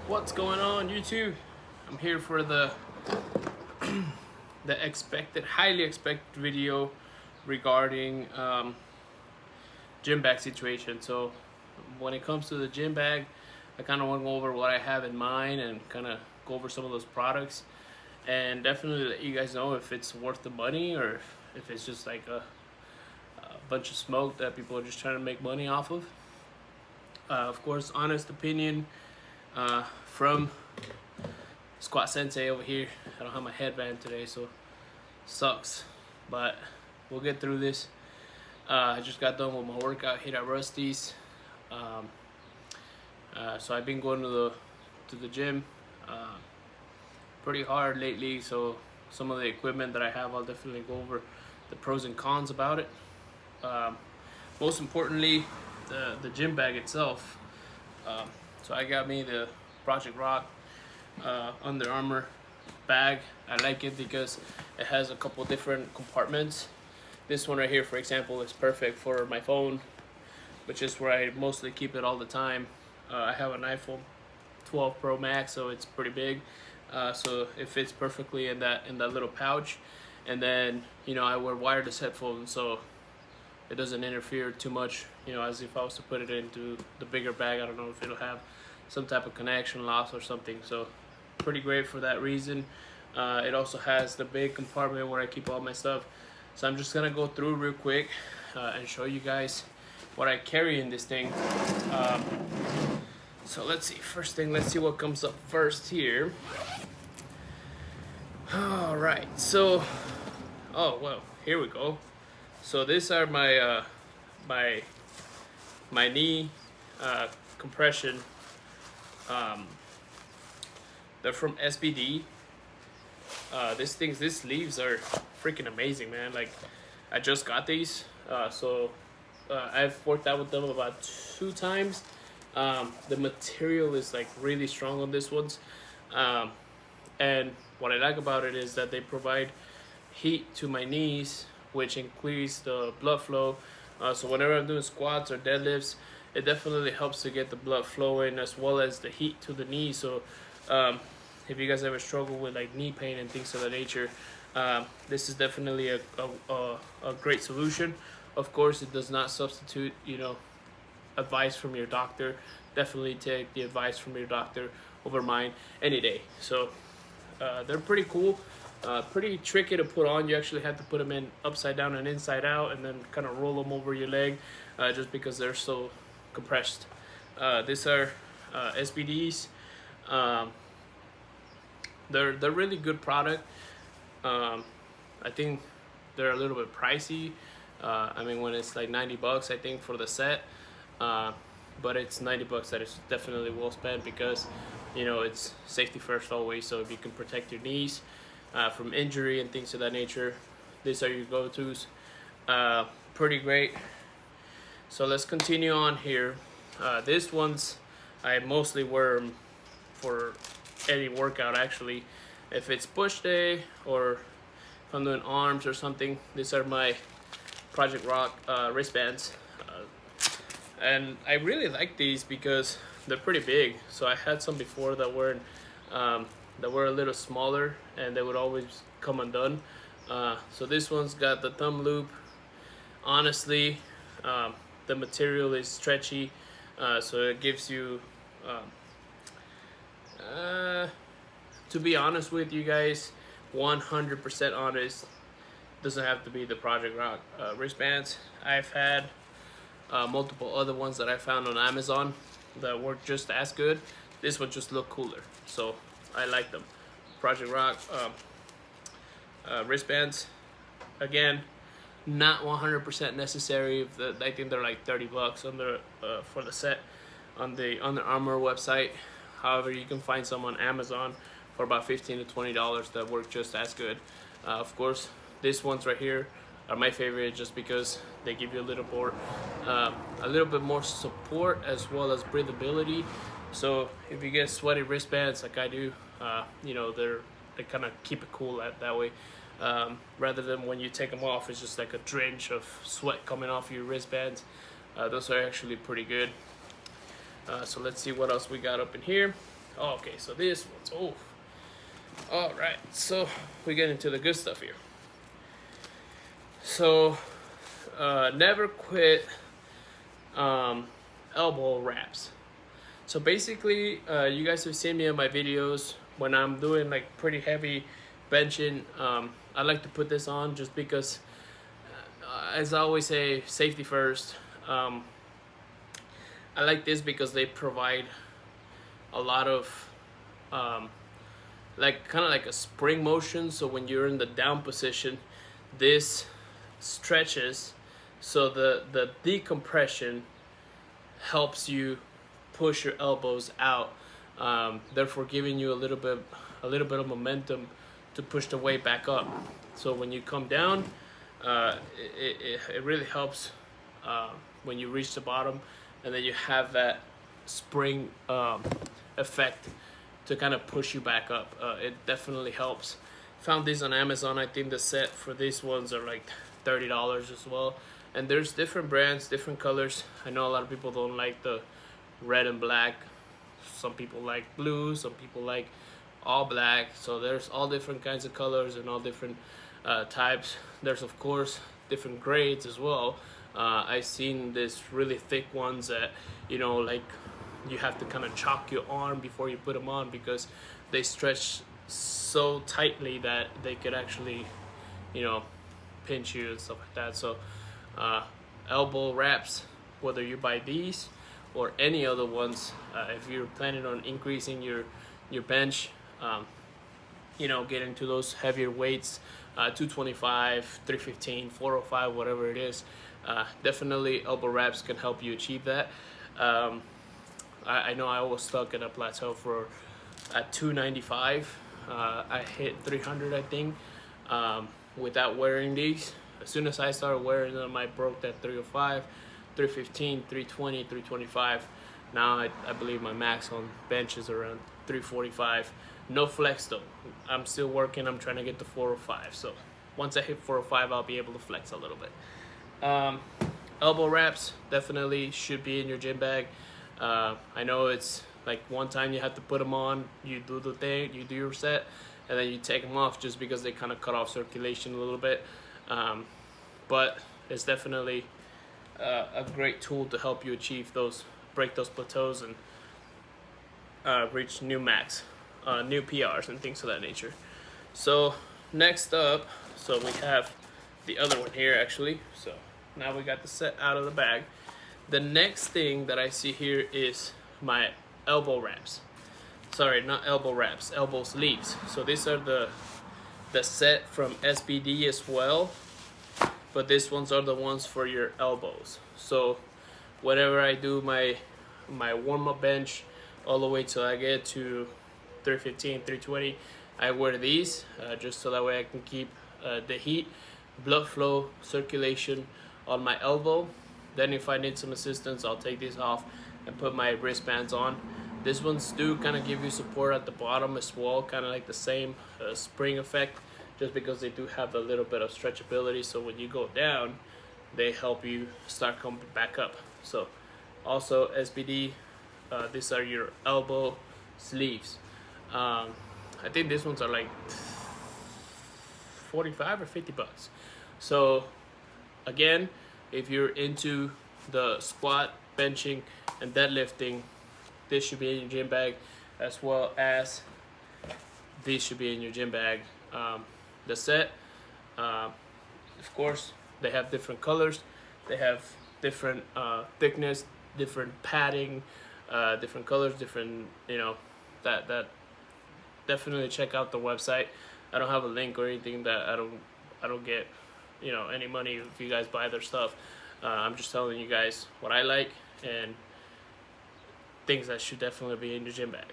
What's going on, YouTube? I'm here for the highly expected video regarding gym bag situation. So when it comes to the gym bag, I kind of want to go over what I have in mind and kind of go over some of those products, and definitely let you guys know if it's worth the money or if it's just like a bunch of smoke that people are just trying to make money off of. Of course, honest opinion from Squat Sensei over here. I don't have my headband today, so sucks, but we'll get through this. I just got done with my workout here at Rusty's. So I've been going to the gym pretty hard lately. So some of the equipment that I have, I'll definitely go over the pros and cons about it. Most importantly, the gym bag itself. So I got me the Project Rock Under Armour bag. I like it because it has a couple different compartments. This one right here, for example, is perfect for my phone, which is where I mostly keep it all the time. I have an iPhone 12 Pro Max, so it's pretty big. So it fits perfectly in that little pouch. And then, I wear wireless headphones, so it doesn't interfere too much, as if I was to put it into the bigger bag. I don't know if it'll have some type of connection loss or something. So pretty great for that reason. It also has the big compartment where I keep all my stuff. So I'm just gonna go through real quick and show you guys what I carry in this thing. So let's see, let's see what comes up first here. All right, so, oh, well, here we go. So these are my my knee compression. They're from SBD. These sleeves are freaking amazing, man. Like, I just got these, so I've worked out with them about 2 times. The material is like really strong on this ones, and what I like about it is that they provide heat to my knees, which increase the blood flow. So whenever I'm doing squats or deadlifts, it definitely helps to get the blood flowing as well as the heat to the knee. So if you guys ever struggle with like knee pain and things of that nature, this is definitely a great solution. Of course, it does not substitute, advice from your doctor. Definitely take the advice from your doctor over mine any day. So they're pretty cool. Pretty tricky to put on. You actually have to put them in upside down and inside out, and then kind of roll them over your leg, just because they're so compressed. These are SBDs. They're really good product. I think they're a little bit pricey. I mean, when it's like $90, I think, for the set, but it's $90 that is definitely well spent because, it's safety first always. So if you can protect your knees from injury and things of that nature, these are your go-tos. Pretty great. So let's continue on here. These ones I mostly wear them for any workout, actually. If it's push day or if I'm doing arms or something, these are my Project Rock wristbands. And I really like these because they're pretty big. So I had some before that were a little smaller and they would always come undone. So this one's got the thumb loop. Honestly, the material is stretchy, so it gives you, to be honest with you guys, 100% honest, doesn't have to be the Project Rock wristbands. I've had multiple other ones that I found on Amazon that work just as good. This one just looked cooler, so I like them. Project Rock wristbands, again, not 100% necessary. I think they're like $30 on the for the set on the Under Armour website. However, you can find some on Amazon for about $15 to $20 that work just as good. Of course, these ones right here are my favorite just because they give you a little bit more support as well as breathability. So if you get sweaty wristbands like I do, they kind of keep it cool that way. Rather than when you take them off, it's just like a drench of sweat coming off your wristbands. Those are actually pretty good. So let's see what else we got up in here. Okay, so this one's all right. So we get into the good stuff here. So never quit elbow wraps. So basically, you guys have seen me in my videos when I'm doing like pretty heavy benching. I like to put this on just because, as I always say, safety first. I like this because they provide a lot of like kind of like a spring motion. So when you're in the down position, this stretches, so the decompression helps you push your elbows out, therefore giving you a little bit of momentum to push the weight back up. So when you come down, it really helps when you reach the bottom, and then you have that spring effect to kind of push you back up. It definitely helps. Found these on Amazon. I think the set for these ones are like $30 as well. And there's different brands, different colors. I know a lot of people don't like the red and black. Some people like blue, some people like all black. So there's all different kinds of colors and all different types. There's of course different grades as well. I've seen this really thick ones that, you know, like you have to kind of chalk your arm before you put them on because they stretch so tightly that they could actually, you know, pinch you and stuff like that. So elbow wraps, whether you buy these or any other ones, if you're planning on increasing your bench, you know, getting to those heavier weights, 225, 315, 405, whatever it is, definitely elbow wraps can help you achieve that. I know I was stuck at a plateau for at 295. I hit 300, I think, without wearing these. As soon as I started wearing them, I broke that 305, 315, 320, 325. Now I believe my max on bench is around 345. No flex though. I'm still working. I'm trying to get to 405. So once I hit 405, I'll be able to flex a little bit. Elbow wraps definitely should be in your gym bag. I know it's like one time you have to put them on, you do the thing, you do your set, and then you take them off just because they kind of cut off circulation a little bit. But it's definitely a great tool to help you achieve those, break those plateaus and reach new max, new PRs and things of that nature. So next up, so we have the other one here actually. So now we got the set out of the bag. The next thing that I see here is my elbow wraps. Sorry, not elbow wraps, elbow sleeves. So these are the set from SBD as well, but these ones are the ones for your elbows. So whenever I do my warm-up bench all the way till I get to 315, 320, I wear these just so that way I can keep the heat, blood flow, circulation on my elbow. Then if I need some assistance, I'll take these off and put my wristbands on. These ones do kind of give you support at the bottom as well, kind of like the same spring effect, just because they do have a little bit of stretchability. So when you go down, they help you start coming back up. So also SBD, these are your elbow sleeves. I think these ones are like 45 or 50 bucks. So again, if you're into the squat, benching, and deadlifting, this should be in your gym bag, as well as these should be in your gym bag. The set, of course, they have different colors, they have different thickness, different padding, different colors, different, you know, that definitely check out the website. I don't have a link or anything, that I don't get, you know, any money if you guys buy their stuff. I'm just telling you guys what I like and things that should definitely be in your gym bag.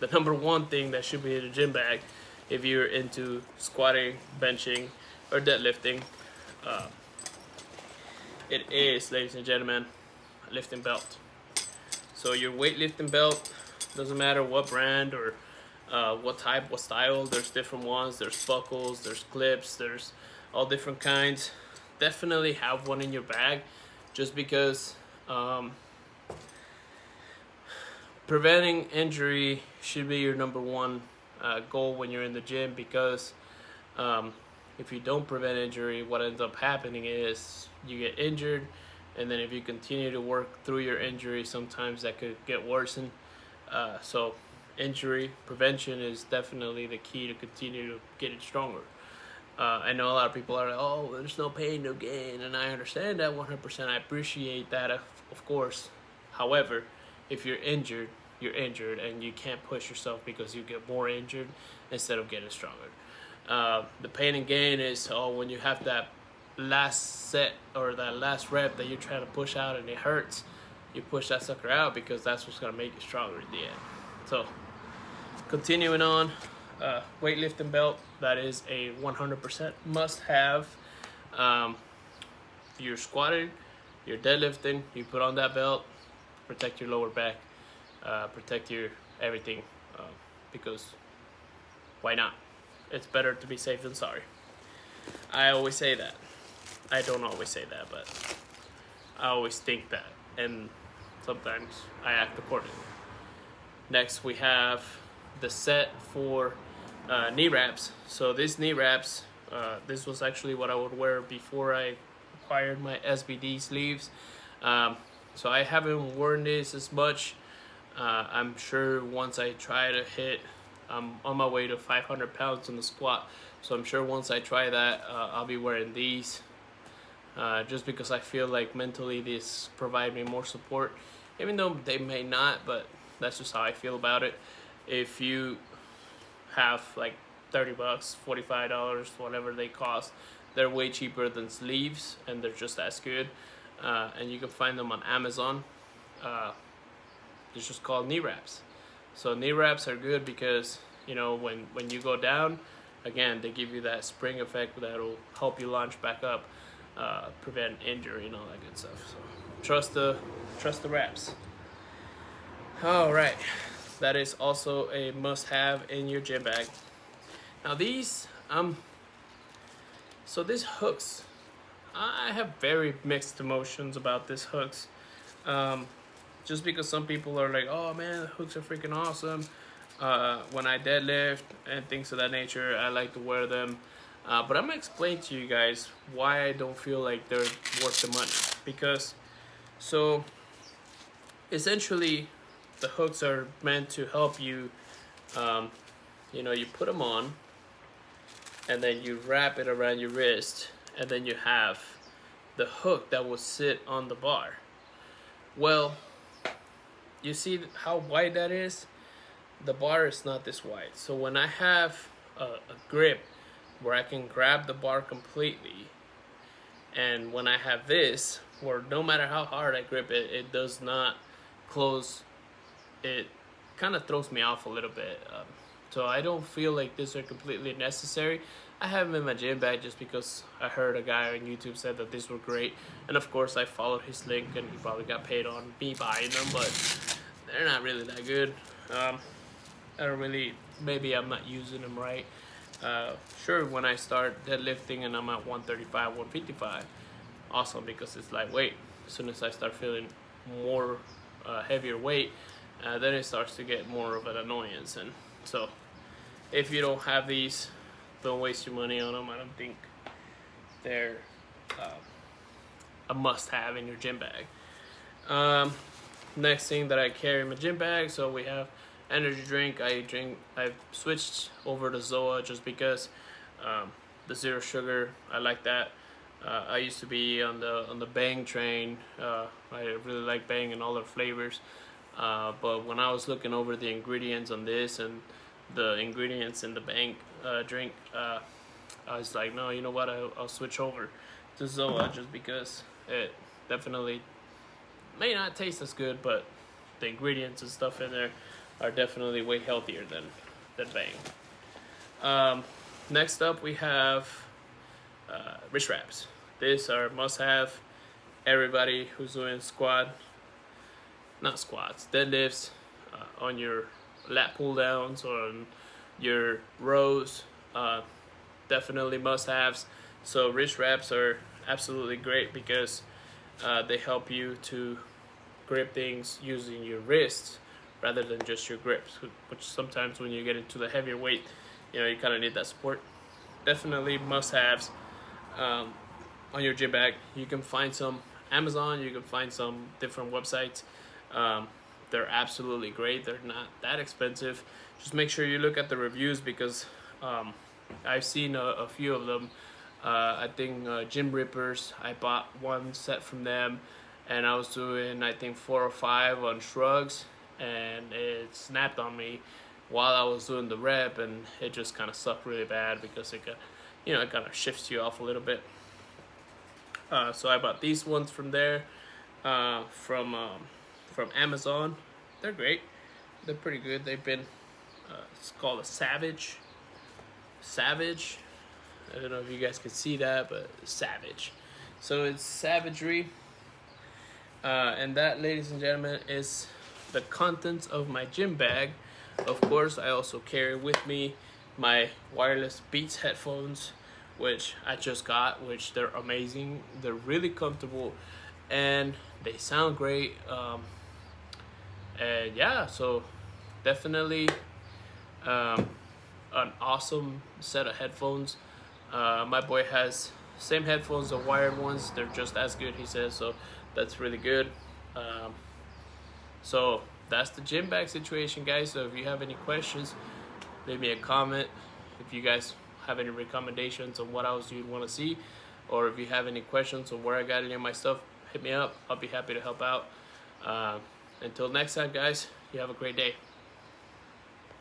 The number one thing that should be in your gym bag, if you're into squatting, benching, or deadlifting, it is, ladies and gentlemen, a lifting belt. So your weightlifting belt, doesn't matter what brand or what type, what style. There's different ones. There's buckles, there's clips, there's all different kinds. Definitely have one in your bag, just because preventing injury should be your number one goal when you're in the gym, because if you don't prevent injury, what ends up happening is you get injured, and then if you continue to work through your injury, sometimes that could get worsened. So injury prevention is definitely the key to continue to get it stronger. I know a lot of people are like, oh, there's no pain, no gain, and I understand that 100%. I appreciate that, of course. However, if you're injured, and you can't push yourself because you get more injured instead of getting stronger. The pain and gain is when you have that last set or that last rep that you're trying to push out and it hurts, you push that sucker out because that's what's gonna make you stronger in the end. So, continuing on, weightlifting belt, that is a 100% must-have. If you're squatting, you're deadlifting, you put on that belt, protect your lower back, protect your everything, because why not? It's better to be safe than sorry. I always say that. I don't always say that, but I always think that, and sometimes I act accordingly. Next, we have the set for knee wraps. So these knee wraps, this was actually what I would wear before I acquired my SBD sleeves. So I haven't worn this as much. I'm sure once I try to hit, I'm on my way to 500 pounds in the squat. So I'm sure once I try that, I'll be wearing these. Just because I feel like mentally this provide me more support, even though they may not, but that's just how I feel about it. If you have like $30, $45, whatever they cost, they're way cheaper than sleeves, and they're just as good. And you can find them on Amazon. It's just called knee wraps. So knee wraps are good because, you know, when you go down, again, they give you that spring effect that'll help you launch back up, prevent injury and all that good stuff. So trust the wraps. All right, that is also a must-have in your gym bag. Now these, so these hooks, I have very mixed emotions about these hooks. Just because some people are like, oh man, the hooks are freaking awesome. When I deadlift and things of that nature, I like to wear them. But I'm gonna explain to you guys why I don't feel like they're worth the money. Because, so, essentially, the hooks are meant to help you, you know, you put them on, and then you wrap it around your wrist, and then you have the hook that will sit on the bar. Well, you see how wide that is? The bar is not this wide. So when I have a grip where I can grab the bar completely, and when I have this, where no matter how hard I grip it, it does not close, it kind of throws me off a little bit. So I don't feel like these are completely necessary. I have them in my gym bag just because I heard a guy on YouTube said that these were great, and of course I followed his link, and he probably got paid on me buying them, but they're not really that good. I don't really, maybe I'm not using them right. Sure, when I start deadlifting and I'm at 135, 155, awesome, because it's lightweight. As soon as I start feeling more heavier weight, then it starts to get more of an annoyance. And so if you don't have these, don't waste your money on them. I don't think they're a must-have in your gym bag. Next thing that I carry in my gym bag, so we have energy drink. I've switched over to Zoa just because the zero sugar, I like that. I used to be on the Bang train. I really like Bang and all their flavors. But when I was looking over the ingredients on this and the ingredients in the Bang drink, I was like, no, you know what? I'll switch over to Zoa just because it definitely may not taste as good, but the ingredients and stuff in there are definitely way healthier than Bang. Next up, we have wrist wraps. These are must-have. Everybody who's doing deadlifts, on your lat pull downs or on your rows, definitely must-haves. So wrist wraps are absolutely great because they help you to grip things using your wrists rather than just your grips, which sometimes when you get into the heavier weight, you know, you kind of need that support. Definitely must-haves on your gym bag. You can find some Amazon, you can find some different websites. They're absolutely great. They're not that expensive. Just make sure you look at the reviews, because I've seen a few of them. I think Gym Rippers, I bought one set from them, and I was doing, I think, 4 or 5 on shrugs, and it snapped on me while I was doing the rep, and it just kind of sucked really bad, because it got, you know, it kind of shifts you off a little bit. So I bought these ones from there, from Amazon. They're great. They're pretty good. They've been, it's called a Savage. I don't know if you guys can see that, but Savage. So it's Savagery. And that, ladies and gentlemen, is the contents of my gym bag. Of course, I also carry with me my wireless Beats headphones, which I just got, which they're amazing. They're really comfortable, and they sound great. And yeah, so definitely an awesome set of headphones. My boy has same headphones, the wired ones. They're just as good, he says, so that's really good. So that's the gym bag situation, guys. So if you have any questions, leave me a comment. If you guys have any recommendations on what else you'd want to see, or if you have any questions on where I got any of my stuff, hit me up. I'll be happy to help out. Until next time, guys, you have a great day.